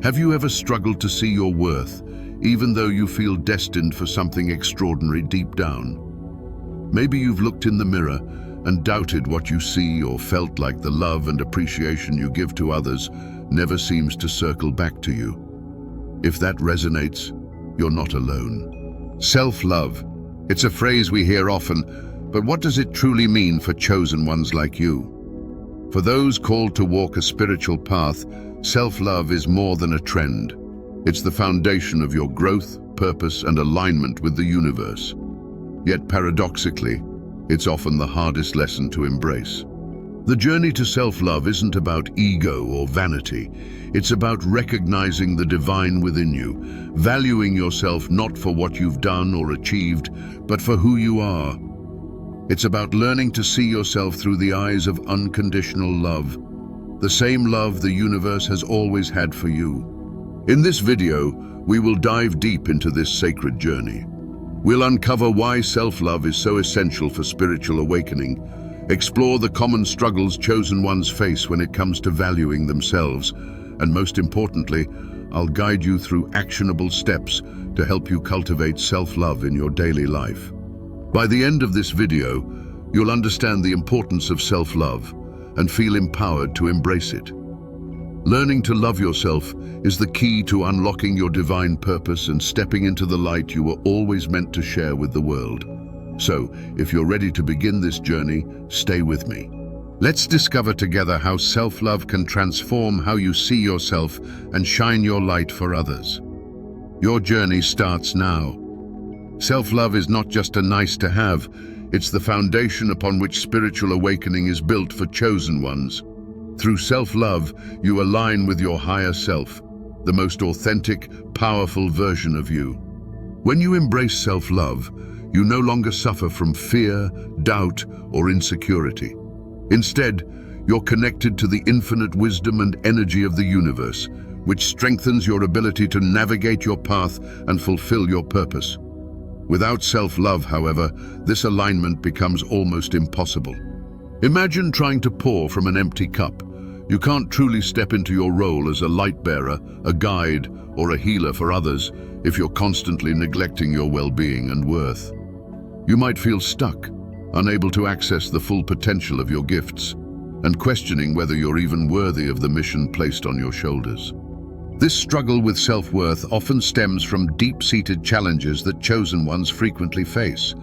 Have you ever struggled to see your worth, even though you feel destined for something extraordinary deep down? Maybe you've looked in the mirror and doubted what you see, or felt like the love and appreciation you give to others never seems to circle back to you. If that resonates, you're not alone. Self-love. It's a phrase we hear often, but what does it truly mean for chosen ones like you? For those called to walk a spiritual path, self-love is more than a trend. It's the foundation of your growth, purpose, and alignment with the universe. Yet paradoxically, it's often the hardest lesson to embrace. The journey to self-love isn't about ego or vanity. It's about recognizing the divine within you, valuing yourself not for what you've done or achieved, but for who you are. It's about learning to see yourself through the eyes of unconditional love, the same love the universe has always had for you. In this video, we will dive deep into this sacred journey. We'll uncover why self-love is so essential for spiritual awakening, explore the common struggles chosen ones face when it comes to valuing themselves, and most importantly, I'll guide you through actionable steps to help you cultivate self-love in your daily life. By the end of this video, you'll understand the importance of self-love and feel empowered to embrace it. Learning to love yourself is the key to unlocking your divine purpose and stepping into the light you were always meant to share with the world. So, if you're ready to begin this journey, stay with me. Let's discover together how self-love can transform how you see yourself and shine your light for others. Your journey starts now. Self-love is not just a nice to have, it's the foundation upon which spiritual awakening is built for chosen ones. Through self-love, you align with your higher self, the most authentic, powerful version of you. When you embrace self-love, you no longer suffer from fear, doubt, or insecurity. Instead, you're connected to the infinite wisdom and energy of the universe, which strengthens your ability to navigate your path and fulfill your purpose. Without self-love, however, this alignment becomes almost impossible. Imagine trying to pour from an empty cup. You can't truly step into your role as a light bearer, a guide, or a healer for others if you're constantly neglecting your well-being and worth. You might feel stuck, unable to access the full potential of your gifts, and questioning whether you're even worthy of the mission placed on your shoulders. This struggle with self-worth often stems from deep-seated challenges that chosen ones frequently face.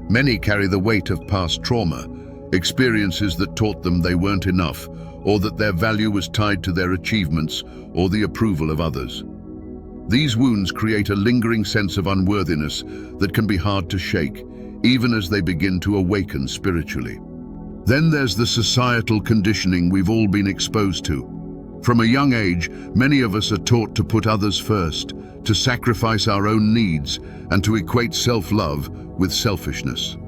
Many carry the weight of past trauma, experiences that taught them they weren't enough, or that their value was tied to their achievements or the approval of others. These wounds create a lingering sense of unworthiness that can be hard to shake, even as they begin to awaken spiritually. Then there's the societal conditioning we've all been exposed to. From a young age, many of us are taught to put others first, to sacrifice our own needs, and to equate self-love with selfishness.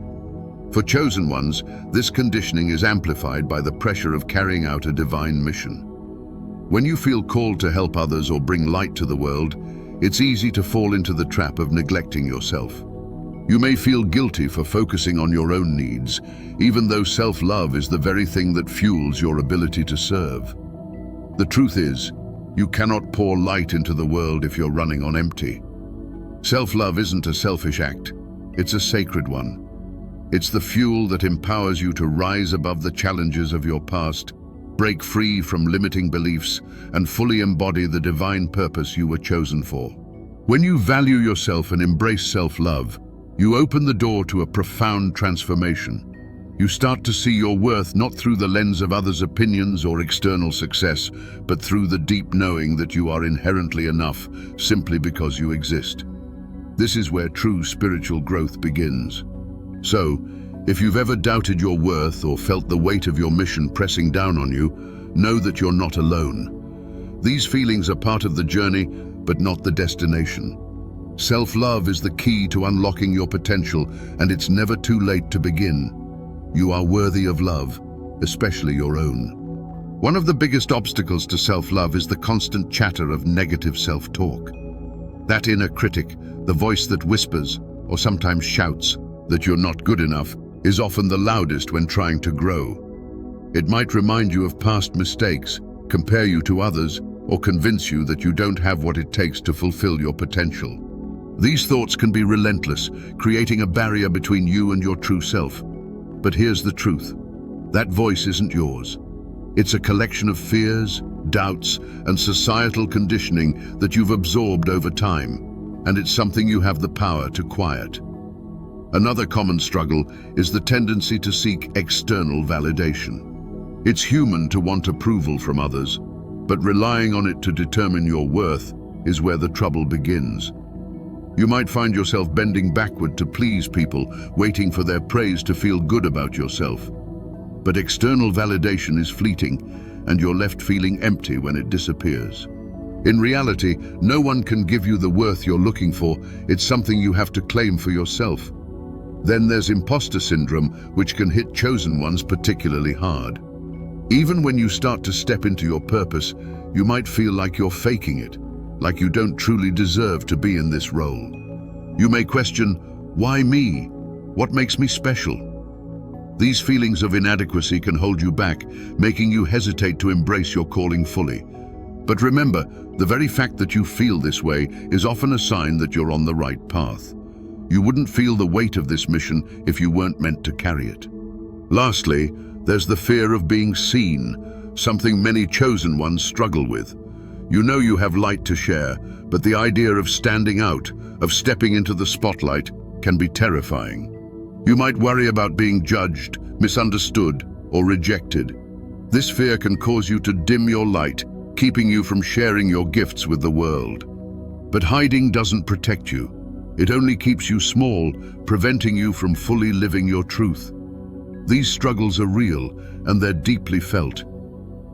For chosen ones, this conditioning is amplified by the pressure of carrying out a divine mission. When you feel called to help others or bring light to the world, it's easy to fall into the trap of neglecting yourself. You may feel guilty for focusing on your own needs, even though self-love is the very thing that fuels your ability to serve. The truth is, you cannot pour light into the world if you're running on empty. Self-love isn't a selfish act, it's a sacred one. It's the fuel that empowers you to rise above the challenges of your past, break free from limiting beliefs, and fully embody the divine purpose you were chosen for. When you value yourself and embrace self-love, you open the door to a profound transformation. You start to see your worth not through the lens of others' opinions or external success, but through the deep knowing that you are inherently enough simply because you exist. This is where true spiritual growth begins. So, if you've ever doubted your worth or felt the weight of your mission pressing down on you, know that you're not alone. These feelings are part of the journey, but not the destination. Self-love is the key to unlocking your potential, and it's never too late to begin. You are worthy of love, especially your own. One of the biggest obstacles to self-love is the constant chatter of negative self-talk. That inner critic, the voice that whispers, or sometimes shouts, that you're not good enough, is often the loudest when trying to grow. It might remind you of past mistakes, compare you to others, or convince you that you don't have what it takes to fulfill your potential. These thoughts can be relentless, creating a barrier between you and your true self. But here's the truth. That voice isn't yours. It's a collection of fears, doubts, and societal conditioning that you've absorbed over time, and it's something you have the power to quiet. Another common struggle is the tendency to seek external validation. It's human to want approval from others, but relying on it to determine your worth is where the trouble begins. You might find yourself bending backward to please people, waiting for their praise to feel good about yourself. But external validation is fleeting, and you're left feeling empty when it disappears. In reality, no one can give you the worth you're looking for. It's something you have to claim for yourself. Then there's imposter syndrome, which can hit chosen ones particularly hard. Even when you start to step into your purpose, you might feel like you're faking it, like you don't truly deserve to be in this role. You may question, why me? What makes me special? These feelings of inadequacy can hold you back, making you hesitate to embrace your calling fully. But remember, the very fact that you feel this way is often a sign that you're on the right path. You wouldn't feel the weight of this mission if you weren't meant to carry it. Lastly, there's the fear of being seen, something many chosen ones struggle with. You know you have light to share, but the idea of standing out, of stepping into the spotlight, can be terrifying. You might worry about being judged, misunderstood, or rejected. This fear can cause you to dim your light, keeping you from sharing your gifts with the world. But hiding doesn't protect you. It only keeps you small, preventing you from fully living your truth. These struggles are real, and they're deeply felt.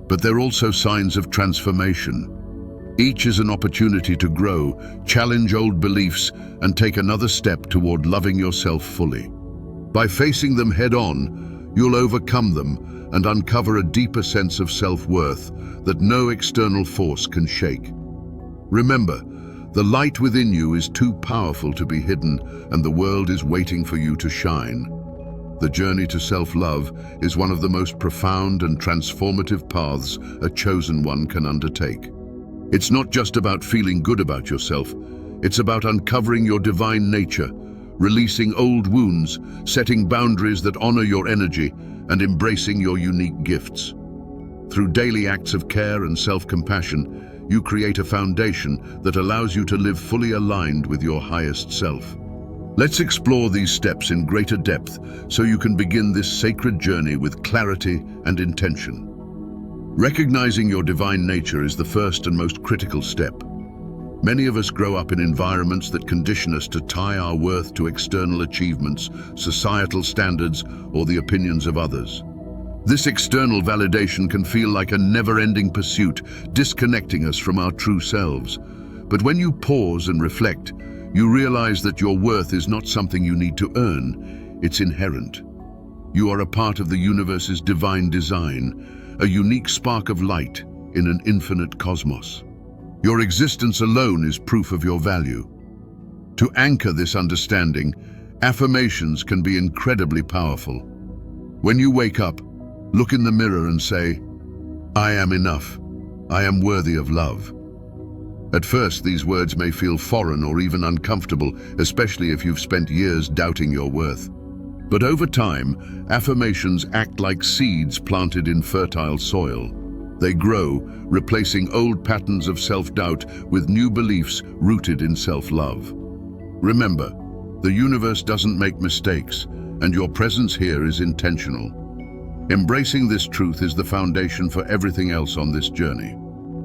But they're also signs of transformation. Each is an opportunity to grow, challenge old beliefs, and take another step toward loving yourself fully. By facing them head-on, you'll overcome them and uncover a deeper sense of self-worth that no external force can shake. Remember, the light within you is too powerful to be hidden, and the world is waiting for you to shine. The journey to self-love is one of the most profound and transformative paths a chosen one can undertake. It's not just about feeling good about yourself, it's about uncovering your divine nature, releasing old wounds, setting boundaries that honor your energy, and embracing your unique gifts. Through daily acts of care and self-compassion, you create a foundation that allows you to live fully aligned with your highest self. Let's explore these steps in greater depth so you can begin this sacred journey with clarity and intention. Recognizing your divine nature is the first and most critical step. Many of us grow up in environments that condition us to tie our worth to external achievements, societal standards, or the opinions of others. This external validation can feel like a never-ending pursuit, disconnecting us from our true selves. But when you pause and reflect, you realize that your worth is not something you need to earn, it's inherent. You are a part of the universe's divine design, a unique spark of light in an infinite cosmos. Your existence alone is proof of your value. To anchor this understanding, affirmations can be incredibly powerful. When you wake up, look in the mirror and say, "I am enough. I am worthy of love." At first, these words may feel foreign or even uncomfortable, especially if you've spent years doubting your worth. But over time, affirmations act like seeds planted in fertile soil. They grow, replacing old patterns of self-doubt with new beliefs rooted in self-love. Remember, the universe doesn't make mistakes, and your presence here is intentional. Embracing this truth is the foundation for everything else on this journey.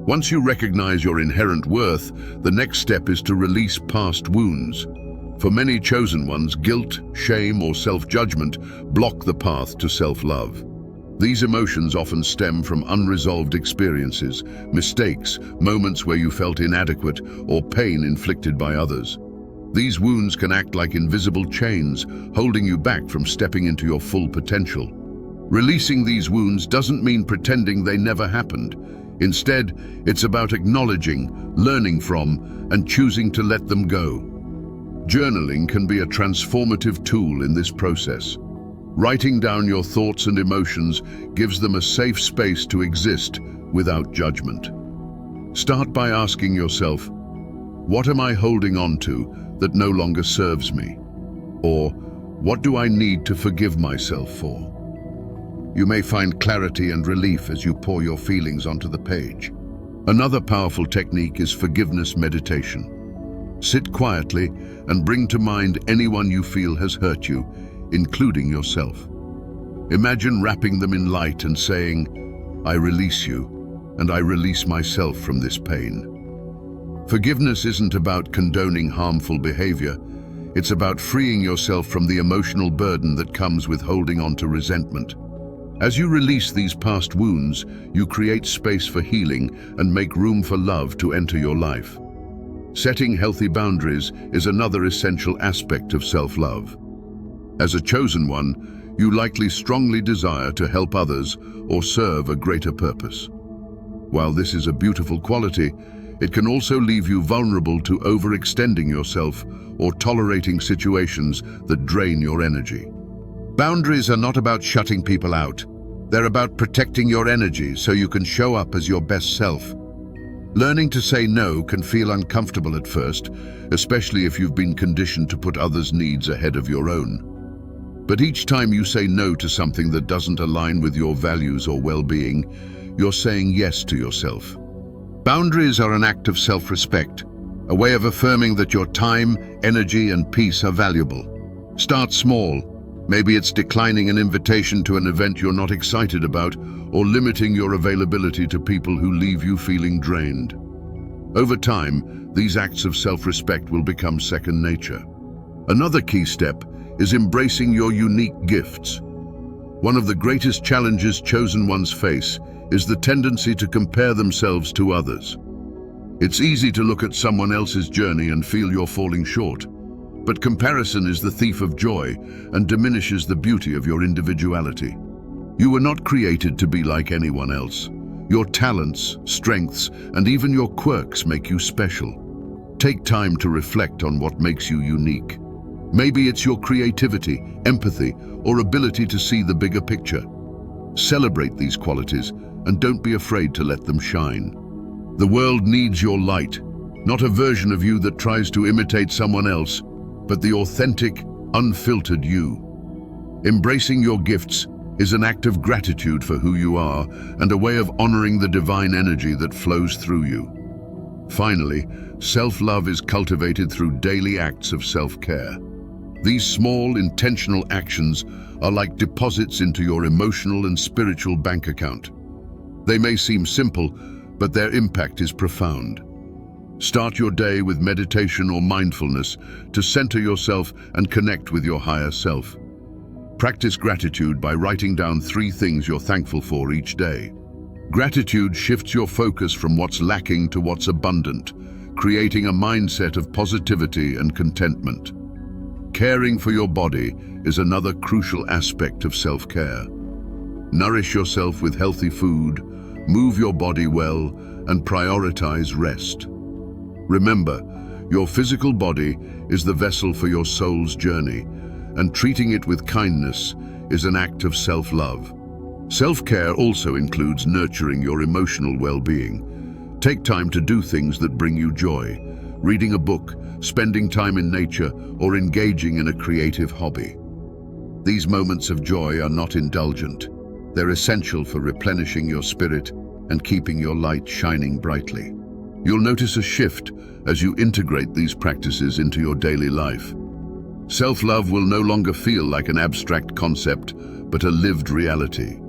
Once you recognize your inherent worth, the next step is to release past wounds. For many chosen ones, guilt, shame, or self-judgment block the path to self-love. These emotions often stem from unresolved experiences, mistakes, moments where you felt inadequate, or pain inflicted by others. These wounds can act like invisible chains, holding you back from stepping into your full potential. Releasing these wounds doesn't mean pretending they never happened. Instead, it's about acknowledging, learning from, and choosing to let them go. Journaling can be a transformative tool in this process. Writing down your thoughts and emotions gives them a safe space to exist without judgment. Start by asking yourself, what am I holding on to that no longer serves me? Or, what do I need to forgive myself for? You may find clarity and relief as you pour your feelings onto the page. Another powerful technique is forgiveness meditation. Sit quietly and bring to mind anyone you feel has hurt you, including yourself. Imagine wrapping them in light and saying, I release you, and I release myself from this pain. Forgiveness isn't about condoning harmful behavior. It's about freeing yourself from the emotional burden that comes with holding on to resentment. As you release these past wounds, you create space for healing and make room for love to enter your life. Setting healthy boundaries is another essential aspect of self-love. As a chosen one, you likely strongly desire to help others or serve a greater purpose. While this is a beautiful quality, it can also leave you vulnerable to overextending yourself or tolerating situations that drain your energy. Boundaries are not about shutting people out. They're about protecting your energy so you can show up as your best self. Learning to say no can feel uncomfortable at first, especially if you've been conditioned to put others' needs ahead of your own. But each time you say no to something that doesn't align with your values or well-being, you're saying yes to yourself. Boundaries are an act of self-respect, a way of affirming that your time, energy, and peace are valuable. Start small. Maybe it's declining an invitation to an event you're not excited about, or limiting your availability to people who leave you feeling drained. Over time, these acts of self-respect will become second nature. Another key step is embracing your unique gifts. One of the greatest challenges chosen ones face is the tendency to compare themselves to others. It's easy to look at someone else's journey and feel you're falling short. But comparison is the thief of joy and diminishes the beauty of your individuality. You were not created to be like anyone else. Your talents, strengths, and even your quirks make you special. Take time to reflect on what makes you unique. Maybe it's your creativity, empathy, or ability to see the bigger picture. Celebrate these qualities and don't be afraid to let them shine. The world needs your light, not a version of you that tries to imitate someone else, but the authentic, unfiltered you. Embracing your gifts is an act of gratitude for who you are and a way of honoring the divine energy that flows through you. Finally, self-love is cultivated through daily acts of self-care. These small, intentional actions are like deposits into your emotional and spiritual bank account. They may seem simple, but their impact is profound. Start your day with meditation or mindfulness to center yourself and connect with your higher self. Practice gratitude by writing down 3 things you're thankful for each day. Gratitude shifts your focus from what's lacking to what's abundant, creating a mindset of positivity and contentment. Caring for your body is another crucial aspect of self-care. Nourish yourself with healthy food, move your body well, and prioritize rest. Remember, your physical body is the vessel for your soul's journey, and treating it with kindness is an act of self-love. Self-care also includes nurturing your emotional well-being. Take time to do things that bring you joy, reading a book, spending time in nature, or engaging in a creative hobby. These moments of joy are not indulgent. They're essential for replenishing your spirit and keeping your light shining brightly. You'll notice a shift as you integrate these practices into your daily life. Self-love will no longer feel like an abstract concept, but a lived reality.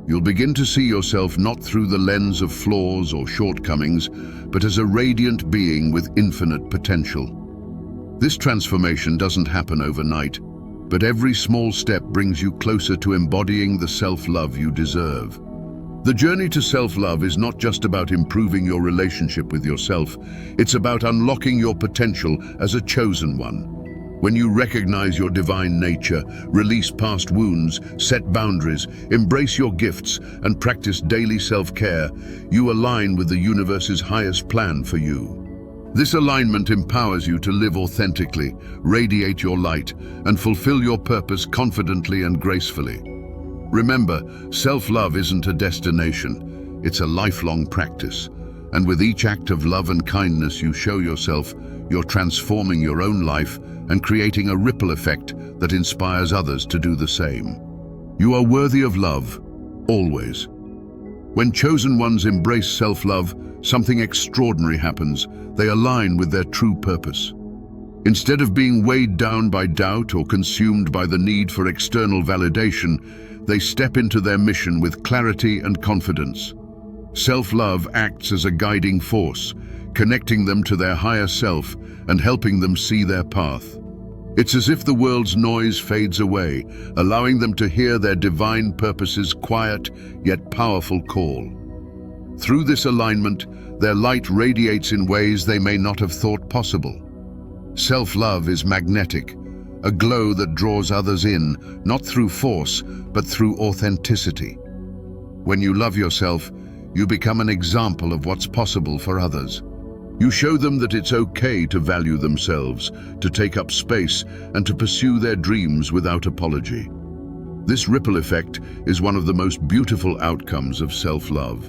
You'll begin to see yourself not through the lens of flaws or shortcomings, but as a radiant being with infinite potential. This transformation doesn't happen overnight, but every small step brings you closer to embodying the self-love you deserve. The journey to self-love is not just about improving your relationship with yourself, it's about unlocking your potential as a chosen one. When you recognize your divine nature, release past wounds, set boundaries, embrace your gifts, and practice daily self-care, you align with the universe's highest plan for you. This alignment empowers you to live authentically, radiate your light, and fulfill your purpose confidently and gracefully. Remember, self-love isn't a destination, it's a lifelong practice. And with each act of love and kindness you show yourself, you're transforming your own life and creating a ripple effect that inspires others to do the same. You are worthy of love, always. When chosen ones embrace self-love, something extraordinary happens. They align with their true purpose. Instead of being weighed down by doubt or consumed by the need for external validation, they step into their mission with clarity and confidence. Self-love acts as a guiding force, connecting them to their higher self and helping them see their path. It's as if the world's noise fades away, allowing them to hear their divine purpose's quiet yet powerful call. Through this alignment, their light radiates in ways they may not have thought possible. Self-love is magnetic, a glow that draws others in, not through force, but through authenticity. When you love yourself, you become an example of what's possible for others. You show them that it's okay to value themselves, to take up space, and to pursue their dreams without apology. This ripple effect is one of the most beautiful outcomes of self-love.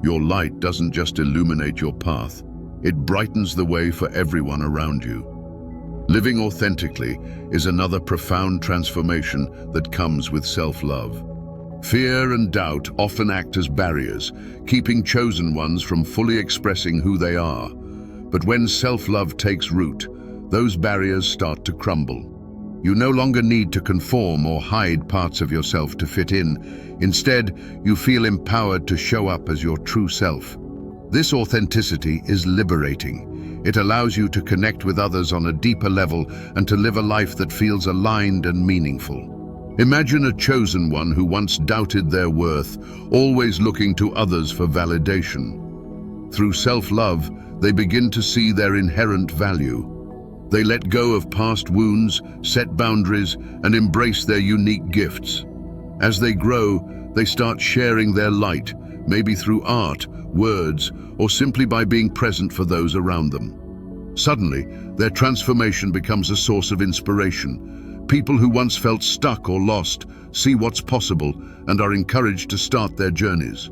Your light doesn't just illuminate your path, it brightens the way for everyone around you. Living authentically is another profound transformation that comes with self-love. Fear and doubt often act as barriers, keeping chosen ones from fully expressing who they are. But when self-love takes root, those barriers start to crumble. You no longer need to conform or hide parts of yourself to fit in. Instead, you feel empowered to show up as your true self. This authenticity is liberating. It allows you to connect with others on a deeper level and to live a life that feels aligned and meaningful. Imagine a chosen one who once doubted their worth, always looking to others for validation. Through self-love, they begin to see their inherent value. They let go of past wounds, set boundaries, and embrace their unique gifts. As they grow, they start sharing their light, maybe through art, words, or simply by being present for those around them. Suddenly, their transformation becomes a source of inspiration. People who once felt stuck or lost see what's possible and are encouraged to start their journeys.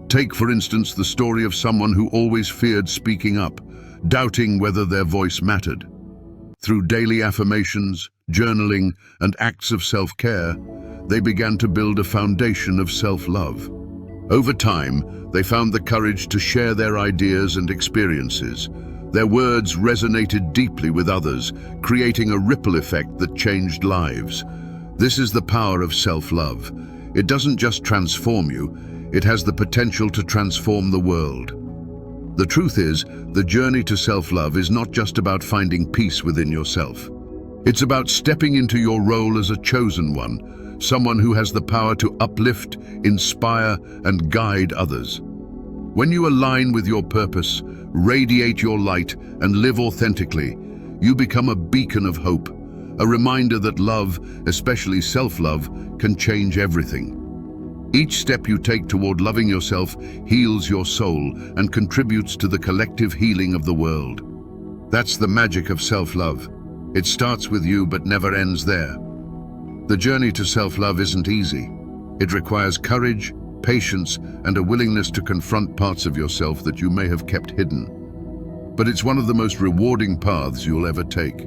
Take, for instance, the story of someone who always feared speaking up, doubting whether their voice mattered. Through daily affirmations, journaling, and acts of self-care, they began to build a foundation of self-love. Over time, they found the courage to share their ideas and experiences. Their words resonated deeply with others, creating a ripple effect that changed lives. This is the power of self-love. It doesn't just transform you, it has the potential to transform the world. The truth is, the journey to self-love is not just about finding peace within yourself. It's about stepping into your role as a chosen one, someone who has the power to uplift, inspire, and guide others. When you align with your purpose, radiate your light, and live authentically, you become a beacon of hope, a reminder that love, especially self-love, can change everything. Each step you take toward loving yourself heals your soul and contributes to the collective healing of the world. That's the magic of self-love. It starts with you but never ends there. The journey to self-love isn't easy. It requires courage, patience, and a willingness to confront parts of yourself that you may have kept hidden. But it's one of the most rewarding paths you'll ever take.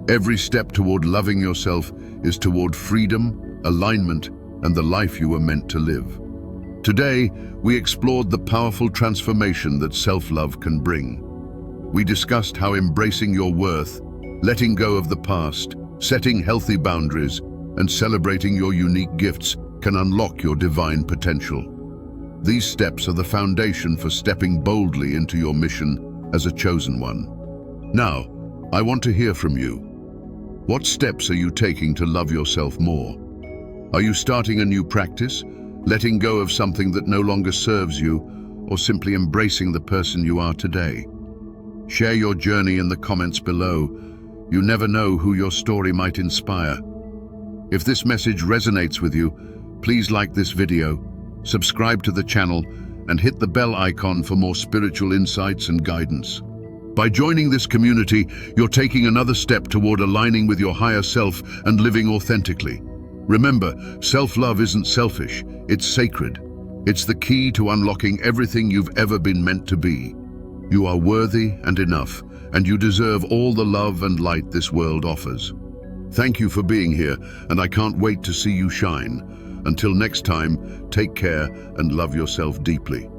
Every step toward loving yourself is toward freedom, alignment, and the life you were meant to live. Today, we explored the powerful transformation that self-love can bring. We discussed how embracing your worth, letting go of the past, setting healthy boundaries, and celebrating your unique gifts can unlock your divine potential. These steps are the foundation for stepping boldly into your mission as a chosen one. Now, I want to hear from you. What steps are you taking to love yourself more? Are you starting a new practice, letting go of something that no longer serves you, or simply embracing the person you are today? Share your journey in the comments below. You never know who your story might inspire. If this message resonates with you, please like this video, subscribe to the channel, and hit the bell icon for more spiritual insights and guidance. By joining this community, you're taking another step toward aligning with your higher self and living authentically. Remember, self-love isn't selfish, it's sacred. It's the key to unlocking everything you've ever been meant to be. You are worthy and enough, and you deserve all the love and light this world offers. Thank you for being here, and I can't wait to see you shine. Until next time, take care and love yourself deeply.